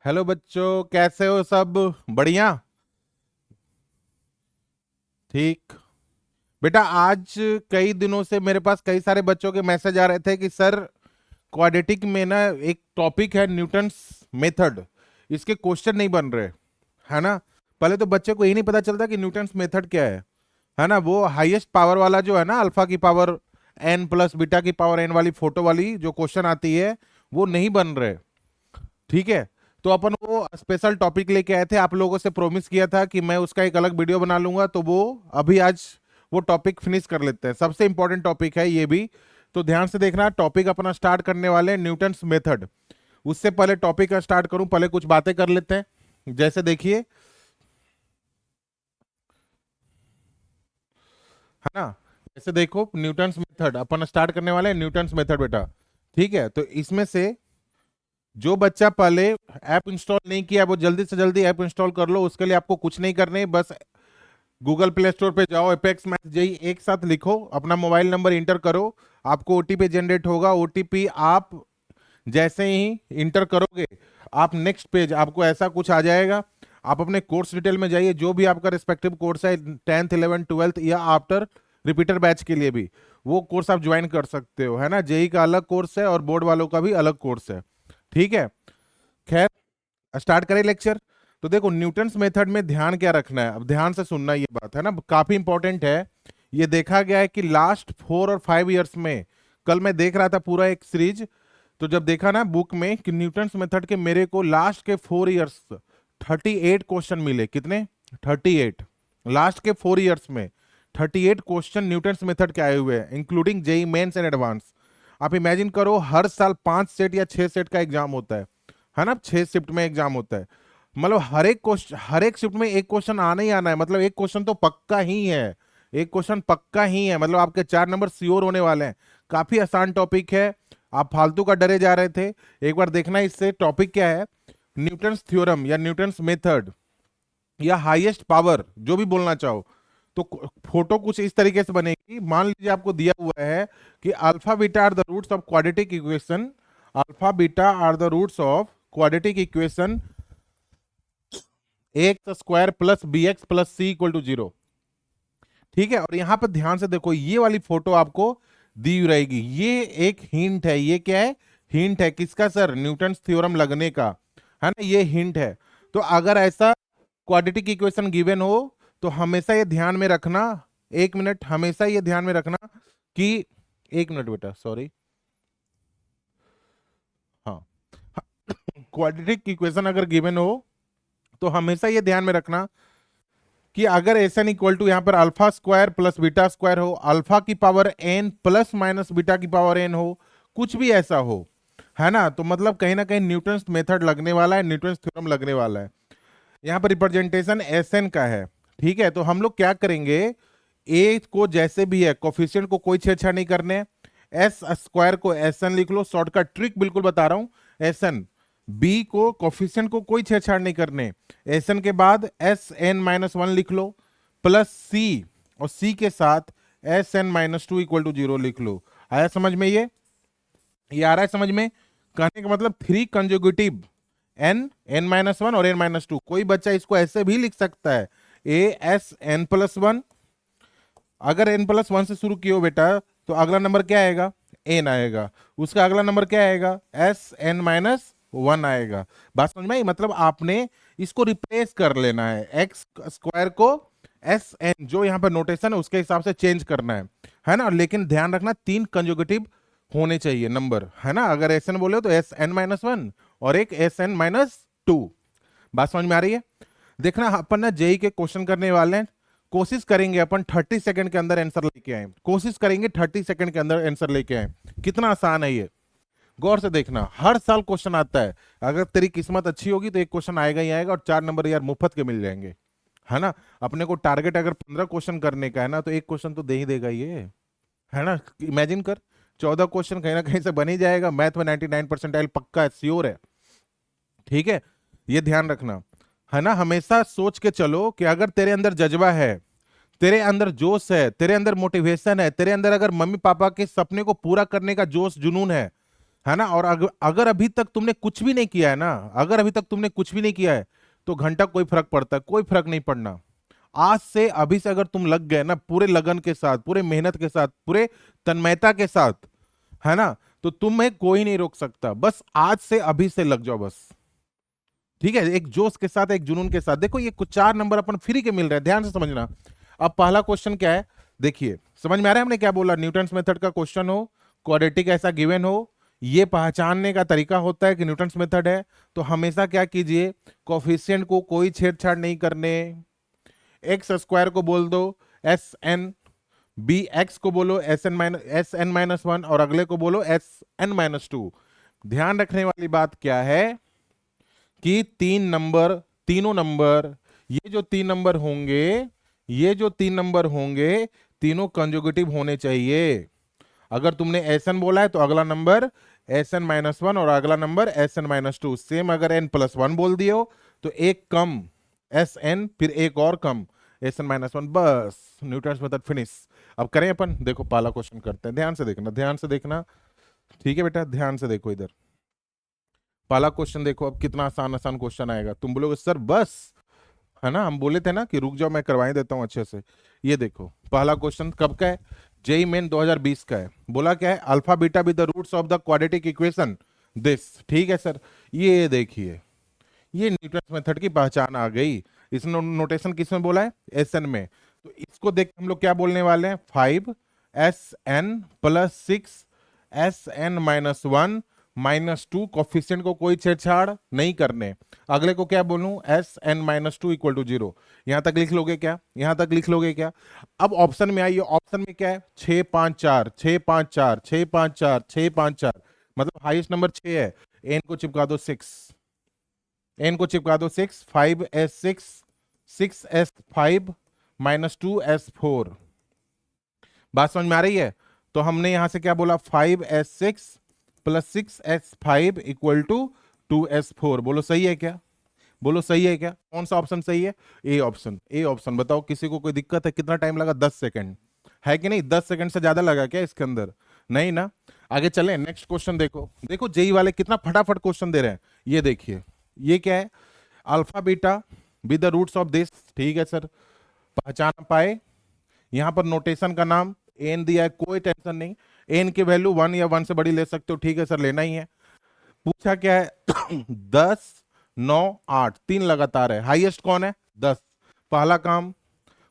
Hello बच्चों, कैसे हो? सब बढ़िया? ठीक। बेटा, आज कई दिनों से मेरे पास कई सारे बच्चों के मैसेज आ रहे थे कि सर, क्वाड्रेटिक में ना एक टॉपिक है न्यूटन्स मेथड, इसके क्वेश्चन नहीं बन रहे, है ना। पहले तो बच्चे को यही नहीं पता चलता कि न्यूटन्स मेथड क्या है ना। वो हाईएस्ट पावर वाला जो है ना, अल्फा की पावर एन प्लस बीटा की पावर एन वाली फोटो वाली जो क्वेश्चन आती है, वो नहीं बन रहे। ठीक है। तो अपन वो स्पेशल टॉपिक लेके आए थे, आप लोगों से प्रॉमिस किया था कि मैं उसका एक अलग वीडियो बना लूंगा, तो वो अभी आज वो टॉपिक फिनिश कर लेते हैं। सबसे इंपॉर्टेंट टॉपिक है ये भी, तो ध्यान से देखना। टॉपिक अपना स्टार्ट करने वाले हैं न्यूटन्स मेथड। उससे पहले टॉपिक का स्टार्ट करूं, पहले कुछ बातें कर लेते हैं। जैसे देखिए, है ना। जैसे देखो, न्यूटन्स मेथड अपन स्टार्ट करने वाले हैं, न्यूटन्स मेथड बेटा। ठीक है, तो इसमें से जो बच्चा पहले ऐप इंस्टॉल नहीं किया वो जल्दी से जल्दी ऐप इंस्टॉल कर लो। उसके लिए आपको कुछ नहीं करने, बस गूगल प्ले स्टोर पे जाओ, एपेक्स मैथ जेई एक साथ लिखो, अपना मोबाइल नंबर इंटर करो, आपको ओटीपी जनरेट होगा। ओटीपी आप जैसे ही इंटर करोगे, आप नेक्स्ट पेज आपको ऐसा कुछ आ जाएगा। आप अपने कोर्स डिटेल में जाइए, जो भी आपका रिस्पेक्टिव कोर्स है, 10th 11th 12th या आफ्टर रिपीटर बैच के लिए भी वो कोर्स आप ज्वाइन कर सकते हो, है ना। जेई का अलग कोर्स है और बोर्ड वालों का भी अलग कोर्स है। ठीक है। खैर, स्टार्ट करें लेक्चर। तो देखो, न्यूटन्स मेथड में ध्यान क्या रखना है, अब ध्यान से सुनना, ये बात है ना, काफी इंपॉर्टेंट है। ये देखा गया है कि लास्ट 4 और 5 ईयर्स में, कल मैं देख रहा था पूरा एक सीरीज, तो जब देखा ना बुक में कि न्यूटन्स मेथड के मेरे को लास्ट के 4 ईयर्स 38 क्वेश्चन मिले। कितने? 38। लास्ट के 4 ईयर्स में 38 क्वेश्चन न्यूटन्स मेथड के आए हुए हैं, including JEE Mains and advance. आप इमेजिन करो, हर साल 5 सेट या 6 सेट का एग्जाम होता है ना। 6 शिफ्ट में एग्जाम होता है। मतलब हर एक क्वेश्चन, हर एक शिफ्ट में एक क्वेश्चन आना ही आना है, मतलब एक क्वेश्चन तो पक्का ही है। एक क्वेश्चन पक्का ही है, मतलब आपके 4 नंबर श्योर होने वाले हैं। काफी आसान टॉपिक है। आप फालतू का डरे जा रहे थे, एक बार देखना इससे टॉपिक क्या है। न्यूटन्स थ्योरम या न्यूटन्स मेथड या हाईएस्ट पावर, जो भी बोलना चाहो। तो फोटो कुछ इस तरीके से बनेगी। मान लीजिए आपको दिया हुआ है कि alpha beta are the roots of quadratic equation, alpha beta are the roots of quadratic equation x square plus b x plus c equal to 0। ठीक है, और यहां पर ध्यान से देखो, ये वाली फोटो आपको दी हुई रहेगी। ये एक हिंट है। ये क्या है? हिंट है। किसका सर? न्यूटन्स थ्योरम लगने का, है ना। ये हिंट है। तो अगर ऐसा क्वाड्रेटिक इक्वेशन गिवन हो, तो हमेशा ये ध्यान में रखना। 1 मिनट, हमेशा ये ध्यान में रखना कि 1 मिनट बेटा, सॉरी। हाँ, क्वाड्रेटिक इक्वेशन अगर गिवन हो, तो हमेशा ये ध्यान में रखना कि अगर एस एन इक्वल टू यहाँ पर alpha square plus beta square हो, अल्फा की power n plus minus beta की पावर एन हो, कुछ भी ऐसा हो, है ना, तो मतलब कहीं ना कहीं न्यूटन्स मेथड लगने वाला है, न्यूटन्स थ्योरम लगने वाला है। यहाँ पर रिप्रेजेंटेशन एस एन का है। ठीक है, तो हम लोग क्या करेंगे, ए को जैसे भी है, कोफिशिएंट को कोई छेड़छाड़ नहीं करने। एस स्क्वायर को एस एन लिख लो, शॉर्टकट ट्रिक बिल्कुल बता रहा हूं। एस एन, बी को कोफिशिएंट को कोई छेड़छाड़ नहीं करने। एस एन के बाद Sn-1 लिख लो, प्लस सी, और सी के साथ Sn-2 इक्वल टू 0 लिख लो। आया समझ में? ये आ रहा है समझ में? कहने का मतलब 3 कंजुगेटिव, n n-1 और n-2। कोई बच्चा इसको ऐसे भी लिख सकता है, Asn+1। अगर n+1 से शुरू किए हो बेटा, तो अगला नंबर क्या आएगा? n आएगा। उसका अगला नंबर क्या आएगा? Sn-1 आएगा। बात समझ में आई? मतलब आपने इसको रिप्लेस कर लेना है, एक्स स्क्वायर को एस एन, जो यहाँ पर नोटेशन है उसके हिसाब से चेंज करना है ना। लेकिन ध्यान रखना, 3 कंजुगेटिव होने चाहिए नंबर, है ना। अगर एस एन बोले तो Sn-1 और एक Sn-2। बात समझ में आ रही है? देखना, अपन ना जेई के क्वेश्चन करने वाले हैं। कोशिश करेंगे अपन 30 सेकंड के अंदर आंसर लेके आए। कोशिश करेंगे 30 सेकंड के अंदर आंसर लेके आए। कितना आसान है ये, गौर से देखना। हर साल क्वेश्चन आता है। अगर तेरी किस्मत अच्छी होगी तो एक क्वेश्चन आएगा ही आएगा, और 4 नंबर यार मुफ्त के मिल जाएंगे, है ना। अपने को टारगेट अगर 15 क्वेश्चन करने का है ना, तो एक क्वेश्चन तो दे ही देगा ये, है ना। इमेजिन कर, 14 क्वेश्चन कहीं ना कहीं से बन ही जाएगा। मैथ में 99% पक्का है, श्योर है। ठीक है, ये ध्यान रखना, है ना। हमेशा सोच के चलो कि अगर तेरे अंदर जज्बा है, तेरे अंदर जोश है, तेरे अंदर मोटिवेशन है, तेरे अंदर अगर मम्मी पापा के सपने को पूरा करने का जोश जुनून है, है ना। और अगर अभी तक तुमने कुछ भी नहीं किया है ना, अगर अभी तक तुमने कुछ भी नहीं किया है तो घंटा कोई फर्क पड़ता है? कोई फर्क नहीं पड़ना। आज से अभी से अगर तुम लग गए ना पूरे लगन के साथ, पूरे मेहनत के साथ, पूरे तन्मयता के साथ, है ना, तो तुम्हें कोई नहीं रोक सकता। बस आज से अभी से लग जाओ बस। ठीक है, एक जोश के साथ, एक जुनून के साथ। देखो ये कुछ 4 नंबर अपन फ्री के मिल रहे हैं, ध्यान से समझना। अब पहला क्वेश्चन क्या है, देखिए समझ में आ रहा है हमने क्या बोला। न्यूटन्स मेथड का क्वेश्चन हो, क्वाड्रेटिक ऐसा गिवन हो, ये पहचानने का तरीका होता है कि न्यूटन्स मेथड है, तो हमेशा क्या कीजिए, कोफिशिएंट को कोई छेड़छाड़ नहीं करने। एक्स स्क्वायर को बोल दो एस एन, बी एक्स को बोलो एस एन माइनस वन, और अगले को बोलो एस एन माइनस टू। ध्यान रखने वाली बात क्या है कि 3 नंबर, तीनों नंबर, ये जो 3 नंबर होंगे, ये जो 3 नंबर होंगे, तीनों कंजुगेटिव होने चाहिए। अगर तुमने एस एन बोला है तो अगला number S N minus one और अगला number S N minus two. Same अगर एन प्लस वन बोल दिए हो तो एक कम एस एन, फिर एक और कम एस एन माइनस वन, बस न्यूटन्स मेथड फिनिश। अब करें अपन, देखो पहला क्वेश्चन करते हैं, ध्यान से देखना, ध्यान से देखना। ठीक है बेटा, ध्यान से देखो इधर पहला क्वेश्चन देखो। अब कितना आसान आसान क्वेश्चन आएगा, तुम बोलोगे सर बस, है ना, हम बोले थे ना कि रुक जाओ मैं करवाई देता हूं अच्छे से। ये देखो पहला क्वेश्चन कब का है, जेई मेन 2020 का है। बोला क्या है, alpha beta with the roots of the quadratic equation this. ठीक है सर, ये देखिए ये न्यूटन मेथड की पहचान आ गई। इस नोटेशन किसमें बोला है, एस एन में। तो इसको देख हम लोग क्या बोलने वाले हैं, 5 SN+6 SN-1 -2, कॉफिशिएंट को कोई छेड़छाड़ नहीं करने। अगले को क्या बोलूं, SN-2 = 0। यहां तक लिख लोगे क्या, यहां तक लिख लोगे क्या। अब ऑप्शन में आइए, ऑप्शन में क्या है, 6 5 4 6 5 4 6 5 4 6 5 4, मतलब हाईएस्ट नंबर 6 है। एन को चिपका दो 6, एन को चिपका दो 6, 5S6 6S5 -2S4। बात समझ में आ रही है। तो हमने यहां से क्या बोला, 5S6 + 6S5 = 2S4। बोलो सही है क्या, बोलो सही है क्या, कौन सा ऑप्शन सही है, ए ऑप्शन। ए ऑप्शन बताओ, किसी को कोई दिक्कत है, कितना टाइम लगा, 10 सेकंड है कि नहीं, 10 सेकंड से ज्यादा लगा क्या इसके अंदर, नहीं ना। आगे चलें, नेक्स्ट क्वेश्चन देखो। देखो जेई वाले कितना फटाफट क्वेश्चन दे रहे हैं। ये देखिए ये क्या है, alpha beta with the roots of this. ठीक है सर, पहचान पाए। यहां पर नोटेशन का नाम एन दिया है, कोई टेंशन नहीं, एन की वैल्यू 1 या 1 से बड़ी ले सकते हो। ठीक है सर, लेना ही है। पूछा क्या है 10 9 8, 3 लगातार है, हाईएस्ट कौन है 10। पहला काम,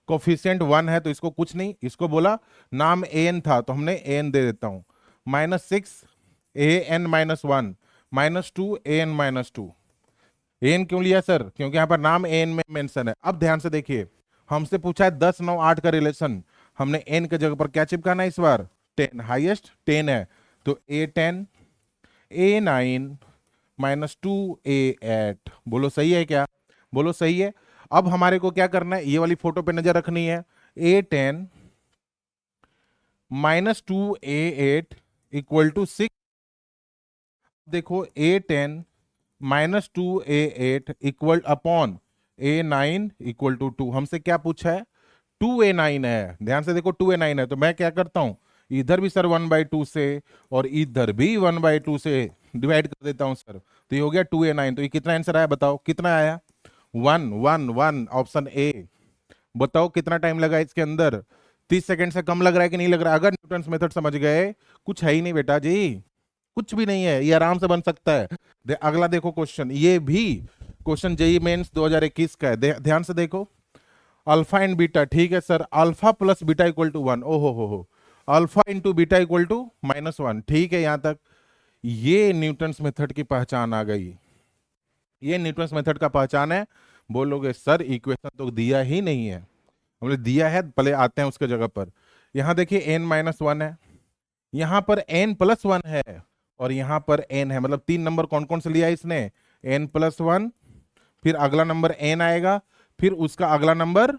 कोफिशिएंट 1 है तो इसको कुछ नहीं, इसको बोला नाम एन था तो हमने एन दे देता हूं, -6 AN-1 -2 AN-2। एन क्यों लिया सर, क्योंकि यहां पर नाम एन में मेंशन है। अब ध्यान से देखिए, हमसे पूछा है 10 9 8 का रिलेशन, हमने एन के जगह पर क्या चिपकाना है इस बार, 10, हाईएस्ट 10 है तो A10 A9 -2 A8। बोलो सही है क्या, बोलो सही है। अब हमारे को क्या करना है, ये वाली फोटो पे नजर रखनी है, A10 -2 A8 = 6। देखो A10 -2 A8 equal upon A9 = 2। हमसे क्या पूछा है, 2A9 है, ध्यान से देखो 2A9 है, तो मैं क्या करता हूं, इधर भी सर 1/2 से और इधर भी 1/2 से डिवाइड कर देता हूं सर, तो ये हो गया 2A9। तो ये कितना आंसर आया बताओ, कितना आया, 1 1 1, ऑप्शन ए। बताओ कितना टाइम लगा इसके अंदर, 30 सेकंड से कम लग रहा है कि नहीं लग रहा है। अगर न्यूटन्स मेथड समझ गए, कुछ है ही नहीं बेटा जी, कुछ भी नहीं है, ये आराम से बन सकता है। अगला देखो क्वेश्चन, ये भी क्वेश्चन जेई मेंस 2021 का है, ध्यान से देखो। अल्फा एंड बीटा, ठीक है सर, अल्फा प्लस बीटा = 1, ओहो हो, अल्फा इंटू बीटा = -1। ठीक है, यहां तक ये न्यूटन्स मेथड की पहचान आ गई, ये न्यूटन्स मेथड का पहचान है। बोलोगे सर इक्वेशन तो दिया ही नहीं है, हमने दिया है, पहले आते हैं उसके जगह पर। यहां देखिए n-1 है, यहां पर n+1 है, और यहां पर n है, मतलब 3 नंबर कौन कौन से लिया है इसने, n+1, फिर अगला नंबर n आएगा, फिर उसका अगला नंबर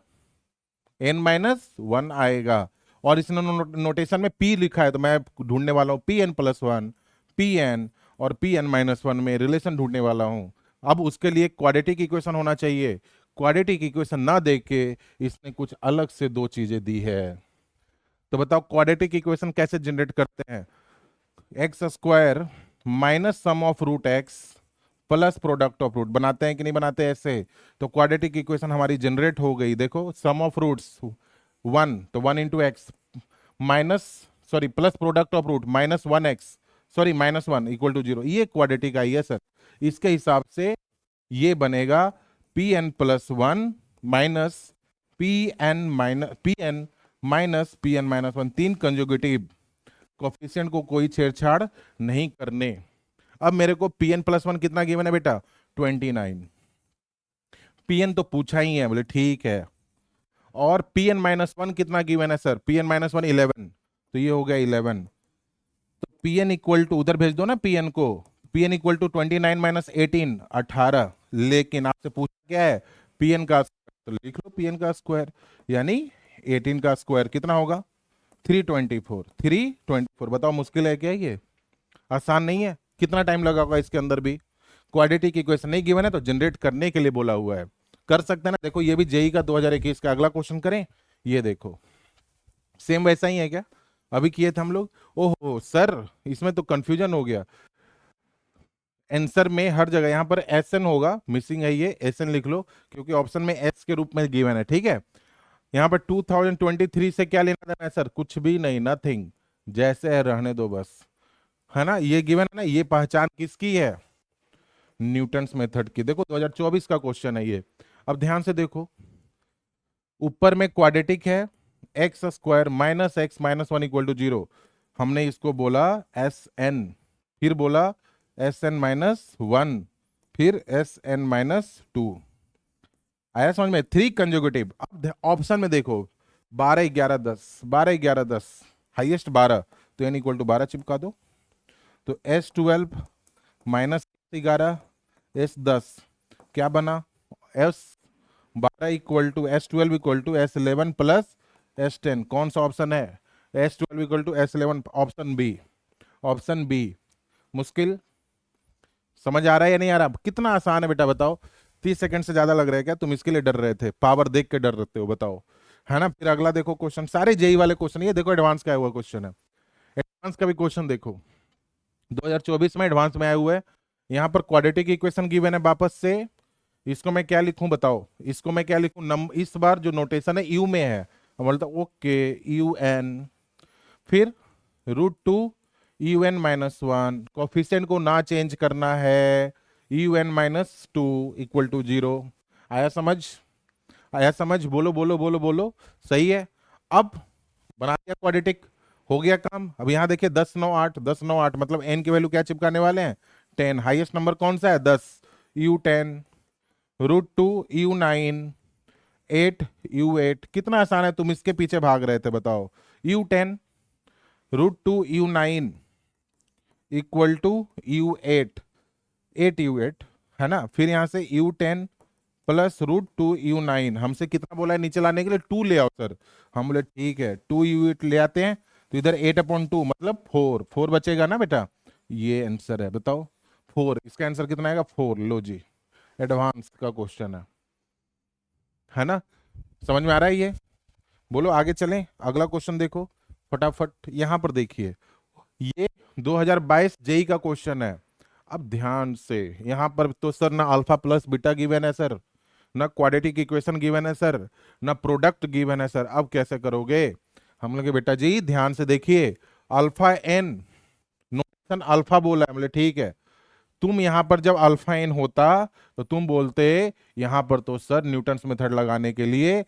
n-1 आएगा, और इसने नोटेशन में p लिखा है, तो मैं ढूंढने वाला हूं Pn+1 Pn, और Pn-1 में रिलेशन ढूंढने वाला हूं। अब उसके लिए क्वाड्रेटिक इक्वेशन होना चाहिए, क्वाड्रेटिक इक्वेशन ना दे के इसने कुछ अलग से 2 चीजें दी है। तो बताओ क्वाड्रेटिक इक्वेशन कैसे जनरेट करते हैं, x² minus sum of root X plus product of root. बनाते हैं कि नहीं बनाते ऐसे? तो क्वाड्रेटिक इक्वेशन हमारी जनरेट हो गई। देखो सम ऑफ रूट्स 1, तो 1 into X minus, sorry plus product of root minus 1x, sorry minus 1 equal to 0। ये क्वाड्रेटिक आई है सर। इसके हिसाब से ये बनेगा P N plus 1 minus P N minus P N minus 1। तीन कंजुगेटिव कोफिशिएंट को कोई छेड़छाड़ नहीं करने। अब मेरे को पी एन प्लस 1 कितना गिवन है बेटा? 29। पी एन तो पूछा ही है, बोले ठीक है। और पी एन माइनस 1 कितना गिवन है सर? पी एन माइनस 1 11, तो ये हो गया 11। तो पी एन इक्वल टू, उधर भेज दो ना पी एन को, P N equal to 29 minus 18 18। लेकिन आपसे पूछा क्या है? पी एन का स्क्वायर, तो लिख लो पी एन का स्क्वायर, यानी 18 का स्क्वायर कितना होगा? 324। 324 बताओ मुश्किल है क्या ये? आसान नहीं है। कितना टाइम लगा होगा इसके अंदर भी? क्वाड्रेटिक इक्वेशन नहीं गिवन है तो जनरेट करने के लिए बोला हुआ है, कर सकते हैं ना। देखो ये भी जेई का 2021 का अगला क्वेश्चन करें, ये देखो सेम वैसा ही है क्या अभी किए थे हम लोग? ओहो सर इसमें तो कंफ्यूजन हो गया। आंसर में हर जगह यहाँ पर एस एन होगा, मिसिंग है ये, एस एन लिख लो क्योंकि ऑप्शन में एस के रूप में गिवन है, ठीक है। यहाँ पर 2023 से क्या लेना देना है सर? कुछ भी नहीं, नथिंग, जैसे है रहने दो बस, है ना। ये गिवन है ना, ये पहचान किसकी है? न्यूटन्स मेथड की। देखो 2024 का क्वेश्चन है ये। अब ध्यान से देखो, ऊपर में क्वाड्रेटिक है, X square minus X minus 1 equal to 0। हमने इसको बोला एस एन, फिर बोला एस एन माइनस 1, फिर एस एन माइनस 2। आया समझ में? 3 कंजुगेटिव। अब ऑप्शन में देखो 12 11 10, 12 11 10, हाइएस्ट 12, तो एन इक्वल टू 12 चिपका दो। तो एस 12 माइनस 11 एस 10 क्या बना? S 12 equal to S 12 equal to S 11 plus S 10। कौन सा ऑप्शन है? S 12 equal to S 11, option B, option B. मुश्किल? समझ आ रहा है या नहीं आ रहा? कितना आसान है बेटा बताओ। 30 सेकंड से ज्यादा लग रहा है क्या? तुम इसके लिए डर रहे थे, पावर देख के डर रहे हो बताओ, है ना। फिर अगला देखो क्वेश्चन, सारे जेई वाले क्वेश्चन। ये देखो एडवांस का हुआ क्वेश्चन है, एडवांस का भी क्वेश्चन देखो 2024 में एडवांस में आया हुआ है। यहाँ पर क्वाड्रेटिक इक्वेशन गिवन है वापस से। इसको मैं क्या लिखूं बताओ? इसको मैं क्या लिखूं? इस बार जो नोटेशन है यू में है, बोलता ओके यू एन, फिर √2 यू एन माइनस 1, कोफिशिएंट को ना चेंज करना है, U N minus 2 equal to 0। आया समझ? आया समझ? बोलो बोलो बोलो बोलो। सही है। अब बना दिया क्वाड्रेटिक, हो गया काम। अब यहाँ देखिए 10 9 8, 10 9 8 मतलब एन की वैल्यू क्या चिपकाने वाले हैं? 10। हाईएस्ट नंबर कौन सा है? 10, यू 10, √2 यू 9, 8 यू 8। कितना आसान है, तुम इसके पीछे भाग रहे थे बताओ। U 10 √2 U 9 equal to U 8, 8 U 8, है ना। फिर यहाँ से यू 10 प्लस √2 यू 9। हमसे कितना बोला है नीचे लाने के लिए? 2 ले आओ सर। हम बोले ठीक है 2 यू 8 ले आते हैं, तो इधर 8/2 मतलब 4, 4 बचेगा ना बेटा। ये आंसर है, बताओ 4। इसका आंसर कितना आएगा? 4। लो जी, एडवांस का क्वेश्चन है ना। समझ में आ रहा है ये? बोलो आगे चलें, अगला क्वेश्चन देखो फटाफट। यहां पर देखिए ये 2022 जेई का क्वेश्चन है। अब ध्यान से, यहां पर तो सर ना अल्फा प्लस बीटा गिवन है सर, ना क्वाड्रेटिक इक्वेशन गिवन है सर, ना प्रोडक्ट गिवन है सर। अब कैसे करोगे? हम लोग बेटा जी ध्यान से देखिए, अल्फा एन, नोटेशन अल्फा बोला है, बोले ठीक है। तुम यहां पर जब अल्फा एन होता तो तुम बोलते यहां पर तो सर न्यूटन्स मेथड लगाने के लिए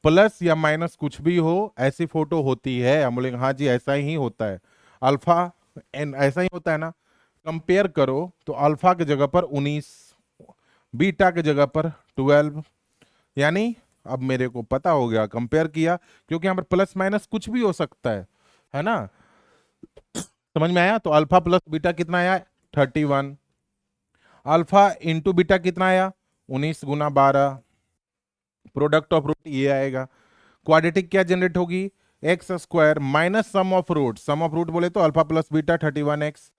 प्लस या माइनस कुछ भी हो ऐसी फोटो होती है। हम बोलेंगे हाँ जी ऐसा ही होता है, अल्फा एन ऐसा ही होता है ना। कंपेयर करो तो अल्फा की जगह पर 19, बीटा की जगह पर 12, यानी अब मेरे को पता हो गया, कंपेयर किया, क्योंकि यहाँ पर प्लस माइनस कुछ भी हो सकता है ना। समझ में आया? तो अल्फा प्लस बीटा कितना आया? 31। अल्फा इंटू बीटा कितना आया? 19 गुना 12। प्रोडक्ट ऑफ रूट ये आएगा। क्वाड्रेटिक क्या जनरेट होगी? X square minus sum of root, sum of root बोले तो alpha plus beta 31x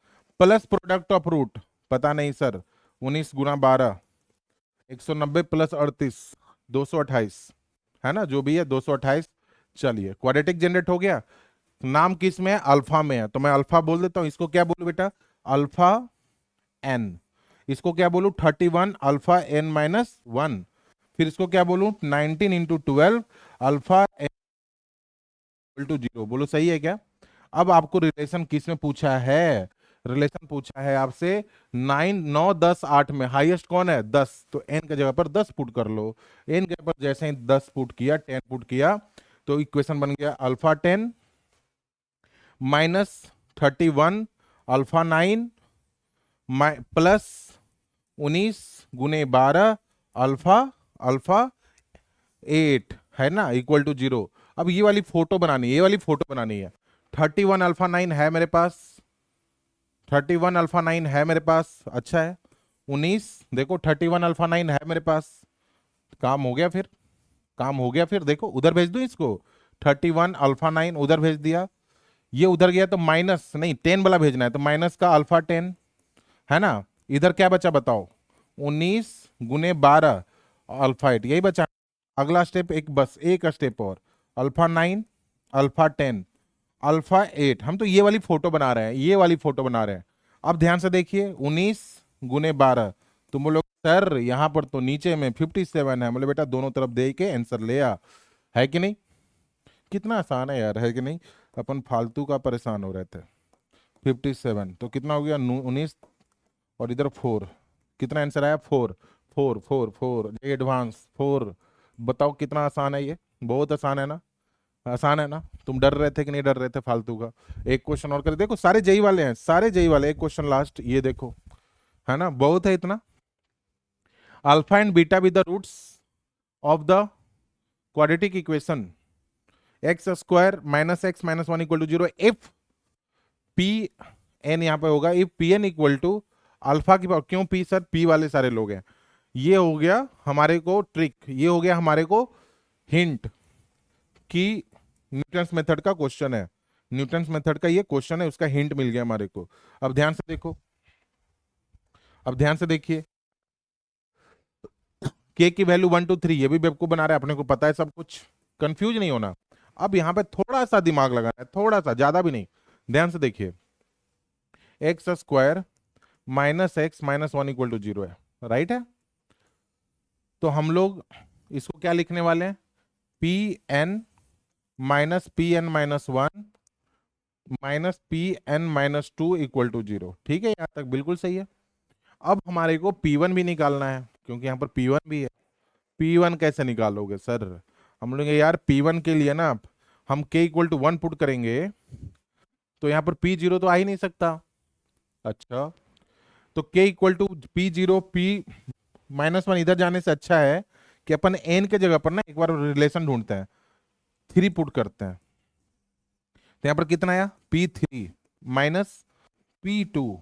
plus product of root पता नहीं सर 19 गुना 12, 190 प्लस 38 228, है ना, जो भी है 228। चलिए क्वाड्रेटिक जनरेट हो गया। नाम किस में है? अल्फा में है, तो मैं अल्फा बोल देता हूं। इसको क्या बोलूं बेटा? अल्फा एन, इसको क्या बोलूं 31 अल्फा एन माइनस 1, फिर इसको क्या बोलूं 19 into 12 alpha N equal to 0। बोलो सही है क्या? अब आपको रिलेशन किस में पूछा है? रिलेशन पूछा है आपसे 9 9 10 8 में हाईएस्ट कौन है 10, तो एन की जगह पर 10 पुट कर लो। एन के ऊपर जैसे ही 10 पुट किया 10 पुट किया तो इक्वेशन बन गया अल्फा 10 माइनस 31 अल्फा 9 प्लस 19 गुने 12 अल्फा अल्फा 8 है ना इक्वल टू 0। अब ये वाली फोटो बनानी है, ये वाली फोटो बनानी है। 31 अल्फा 9 है मेरे पास, 31 अल्फा 9 है मेरे पास, अच्छा है। 19 देखो 31 अल्फा 9 है मेरे पास, काम हो गया फिर, काम हो गया फिर। देखो उधर भेज दूं इसको, 31 अल्फा 9 उधर भेज दिया, ये उधर गया तो माइनस नहीं 10 वाला भेजना है, तो माइनस का अल्फा 10 है ना। इधर क्या बचा बताओ, 19 गुने 12 अल्फा 8, यही बचा। अगला स्टेप एक, बस एक स्टेप और, अल्फा 9 अल्फा 10 अल्फा 8। हम तो ये वाली फोटो बना रहे हैं, ये वाली फोटो बना रहे हैं। अब ध्यान से देखिए 19 गुने 12, तुम बोलो सर यहाँ पर तो नीचे में 57 है, बोले बेटा दोनों तरफ दे के आंसर ले आ, है कि नहीं? कितना आसान है यार, है कि नहीं? अपन फालतू का परेशान हो रहे थे। 57 तो कितना हो गया 19 और इधर 4, कितना आंसर आया 4 4 4 4 एडवांस 4। बताओ कितना आसान है ये, बहुत आसान है ना, आसान है ना? तुम डर रहे थे कि नहीं डर रहे थे फालतू का? एक क्वेश्चन और कर, देखो सारे जेई वाले हैं, सारे जेई वाले। एक क्वेश्चन लास्ट, ये देखो, है ना, बहुत है इतना। Alpha and beta with the roots of the quadratic equation x square minus X minus 1 equal to 0 if P N, यहाँ पे होगा if P N equal to alpha की पावर, क्यों पी सर, पी वाले सारे लोग हैं। ये हो गया हमारे को ट्रिक, ये हो गया हमारे को हिंट कि न्यूटन्स मेथड का क्वेश्चन है, न्यूटन्स मेथड का ये क्वेश्चन है, उसका हिंट मिल गया हमारे को। अब ध्यान से देखो, अब ध्यान से देखिए, के की वैल्यू 1 2 3, ये भी बेवकूफ बना रहा है, अपने को पता है सब कुछ, कंफ्यूज नहीं होना। अब यहाँ पे थोड़ा सा दिमाग लगाना है, थोड़ा सा, ज्यादा भी नहीं। ध्यान से देखिए, X square minus X minus 1 equal to 0 है, राइट है। तो हम लोग इसको क्या लिखने वाले हैं, P N minus P N minus 1 minus P N minus 2 equal to 0। ठीक है, यहां तक बिल्कुल सही है। अब हमारे को P1 भी निकालना है, क्योंकि यहाँ पर P1 भी है। P1 कैसे निकालोगे सर? हम लोग यार P1 के लिए ना हम k इक्वल टू 1 पुट करेंगे, तो यहाँ पर P0 तो आ ही नहीं सकता। अच्छा, तो k equal to P0 P minus 1 इधर जाने से अच्छा है कि अपन n के जगह पर ना एक बार रिलेशन ढूंढते हैं, 3 पुट करते हैं। तो यहाँ पर कितना आया, P3 minus P2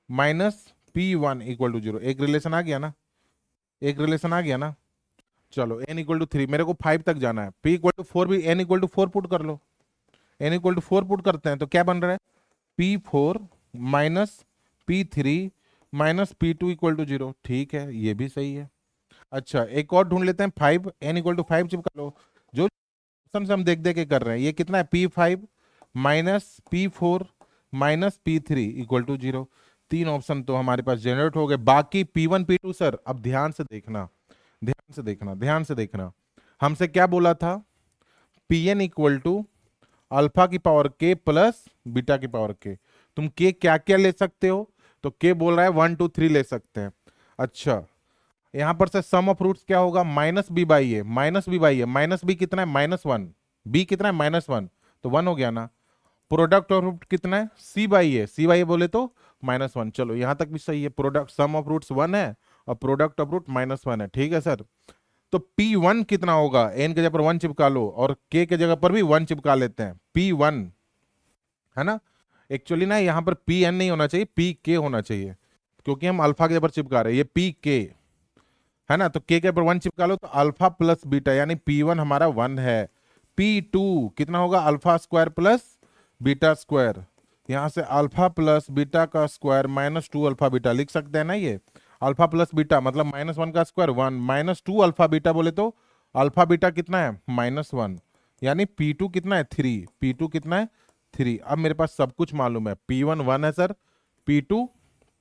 minus P1 equal to 0। एक रिलेशन आ गया ना, एक रिलेशन आ गया ना। चलो n इक्वल टू 3, मेरे को 5 तक जाना है, p इक्वल टू 4 भी, n इक्वल टू 4 पुट कर लो, n इक्वल टू 4 पुट करते हैं तो क्या बन रहा है, P4 minus P3 minus P2 equal to 0। ठीक है, ये भी सही है। अच्छा एक और ढूंढ लेते हैं, 5, n इक्वल टू 5 चिपका लो। जो ऑप्शन से हम देख देख के कर रहे हैं, ये कितना है, P5 minus P4 minus P3 equal to 0। तीन ऑप्शन तो हमारे पास जनरेट हो गए, बाकी P1 P2 सर। अब ध्यान से देखना, ध्यान से देखना, ध्यान से देखना, हमसे क्या बोला था, Pn इक्वल टू अल्फा की पावर k प्लस बीटा की पावर k। तुम k क्या क्या ले सकते हो, तो k बोल रहा है 1 2 3 ले सकते हैं। अच्छा यहां पर से सम ऑफ रूट्स क्या होगा, minus B by A, minus B by A, minus B कितना है -1, बी कितना है -1, तो 1 हो गया ना। प्रोडक्ट ऑफ रूट कितना है, सी बाई ए, सी बाई ए बोले तो -1। चलो यहां तक भी सही है, प्रोडक्ट सम ऑफ रूट्स 1 है और प्रोडक्ट ऑफ रूट -1 है। ठीक है सर, तो P1 कितना होगा, n के जगह पर 1 चिपका लो और k के जगह पर भी 1 चिपका लेते हैं, P1 है ना। एक्चुअली ना यहाँ पर Pn नहीं होना चाहिए, Pk होना चाहिए, क्योंकि हम अल्फा के जगह पर चिपका रहे हैं, ये Pk है ना। तो k के जगह पर 1 चिपका लो तो अल्फा प्लस बीटा, यानी P1 हमारा 1 है। P2 कितना होगा, alpha square plus beta square, यहां से अल्फा प्लस बीटा का स्क्वायर -2 अल्फा बीटा लिख सकते हैं ना। ये अल्फा प्लस बीटा मतलब -1 का स्क्वायर 1, -2 अल्फा बीटा बोले तो अल्फा बीटा कितना है, -1, यानी P2 कितना है 3, P2 कितना है 3। अब मेरे पास सब कुछ मालूम है, P1 1 है सर, P2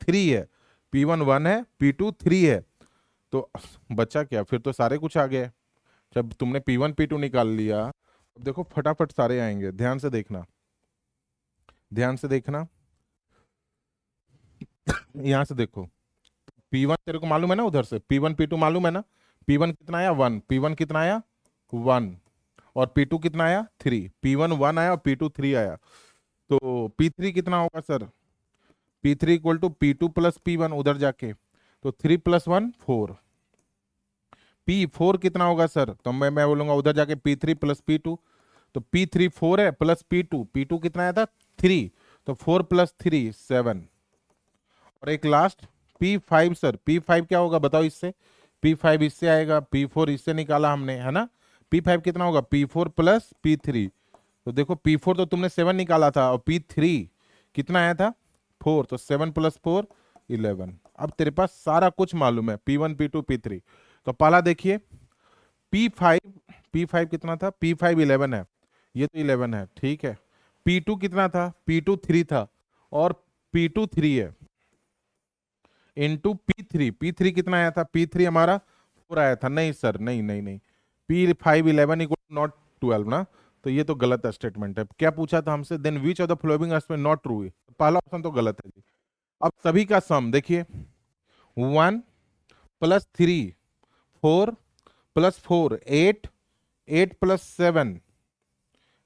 3 है, P1 1 है, P2 3 है, तो बचा क्या? फिर तो सारे कुछ आ गए। जब तुमने P1 P2 निकाल लिया, अब देखो फटाफट सारे आएंगे, ध्यान से देखना, ध्यान से देखना। यहां से देखो, P1 तेरे को मालूम है ना, उधर से P1 P2 मालूम है ना। P1 कितना आया? 1। P1 कितना आया? 1। और P2 कितना आया? 3। P1 1 आया और P2 3 आया, तो P3 कितना होगा sir? P3 equal to P2 plus P1, उधर जाके तो 3 प्लस 1 4। P4 कितना होगा सर? तो मैं बोलूंगा उधर जाके P3 प्लस P2, तो P3 4 है प्लस P2 कितना आया था? 3, तो 4 प्लस 3 7। और एक लास्ट P5 सर, P5 क्या होगा बताओ इससे? P5 इससे आएगा, P4 इससे निकाला हमने, है ना। P5 कितना होगा? P4 प्लस P3, तो देखो P4 तो तुमने 7 निकाला था, और P3 कितना आया था? 4, तो 7 प्लस 4 11। अब तेरे पास सारा कुछ मालूम है, P1 P2 P3। तो पहला देखिए P5 कितना था? P5 11 है, ये तो 11 है, ठीक है। P2 कितना था? P2 3 था, और P2 3 है, इंटू P3 कितना आया था? P3 हमारा 4 आया था। नहीं सर, नहीं नहीं नहीं, P5 11 इक्वल नॉट 12 ना, तो ये तो गलत स्टेटमेंट है। क्या पूछा था हमसे? Then which of the following में नॉट ट्रू है? पहला ऑप्शन तो गलत है जी। अब सभी का सम देखिए, 1 प्लस 3 4 प्लस 4 8, 8 प्लस 7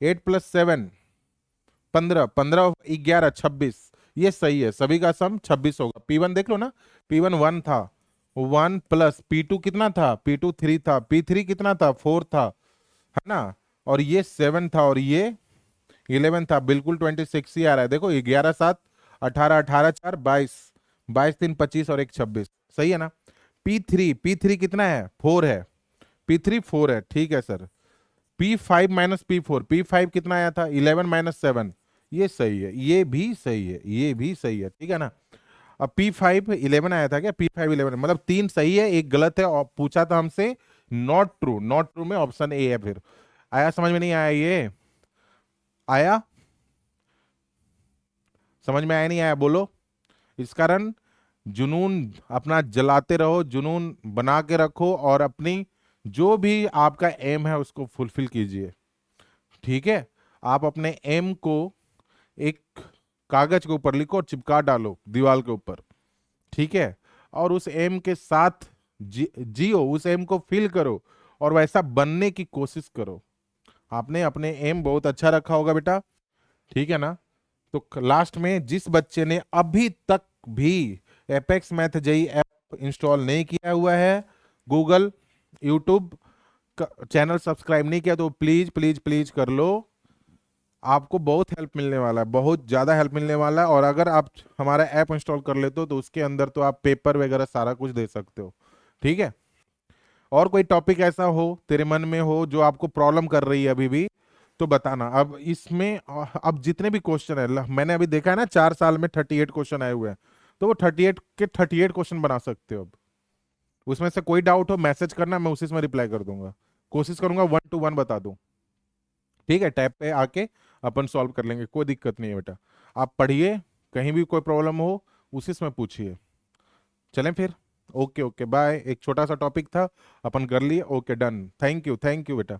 8 प्लस 7 15, 15 11 26, ये सही है। सभी का सम 26 होगा। P1 देख लो ना, P1 1 था, 1 प्लस P2 कितना था? P2 3 था, P3 कितना था? 4 था, है ना। और ये 7 था, और ये 11 था, बिल्कुल 26 ही आ रहा है। देखो 11 7 18, 18 4 22, 22 3 25 और एक 26, सही है ना। P3 कितना है? 4 है, P3 4 है, ठीक है sir. P5 minus P4, P5 कितना आया था? 11 माइनस 7, ये सही है, ये भी सही है, ये भी सही है, ठीक है ना। अब P5 11 आया था क्या? P5 11, मतलब 3 सही है, एक गलत है, और पूछा था हमसे नॉट ट्रू, नॉट ट्रू में ऑप्शन ए है। फिर आया समझ में? नहीं आया? ये आया समझ में? आया नहीं आया बोलो? इस कारण जुनून अपना जलाते रहो, जुनून बना के रखो, और अपनी जो भी आपका एम है उसको फुलफिल कीजिए, ठीक है। आप अपने एम को एक कागज के ऊपर लिखो और चिपका डालो दीवार के ऊपर, ठीक है। और उस एम के साथ जियो, उस एम को फील करो, और वैसा बनने की कोशिश करो। आपने अपने एम बहुत अच्छा रखा होगा बेटा, ठीक है ना। तो लास्ट में जिस बच्चे ने अभी तक भी Apex math JEE app install नहीं किया हुआ है, गूगल यूट्यूब चैनल सब्सक्राइब नहीं किया, तो प्लीज प्लीज प्लीज कर लो। आपको बहुत हेल्प मिलने वाला है, बहुत ज़्यादा हेल्प मिलने वाला है। और अगर आप हमारा ऐप इंस्टॉल कर लेते हो, तो उसके अंदर तो आप पेपर वगैरह सारा कुछ दे सकते हो, ठीक है। और कोई टॉपिक ऐसा हो तेरे मन में हो जो आपको प्रॉब्लम कर रही है अभी भी, तो बताना। अब इसमें अब जितने भी क्वेश्चन है, मैंने अभी देखा है ना, 4 साल में 38 क्वेश्चन आए हुए हैं, तो वो 38 के 38 क्वेश्चन बना सकते हो। अब उसमें से कोई डाउट हो मैसेज करना, मैं उसी में रिप्लाई कर दूंगा, कोशिश करूंगा 1 to 1 बता दूं, ठीक है। टैब पे आके अपन सॉल्व कर लेंगे, कोई दिक्कत नहीं है बेटा। आप पढ़िए, कहीं भी कोई प्रॉब्लम हो उसी में पूछिए। चलें फिर, ओके ओके बाय। एक छोटा सा टॉपिक था, अपन कर लिए, ओके डन, थैंक यू बेटा।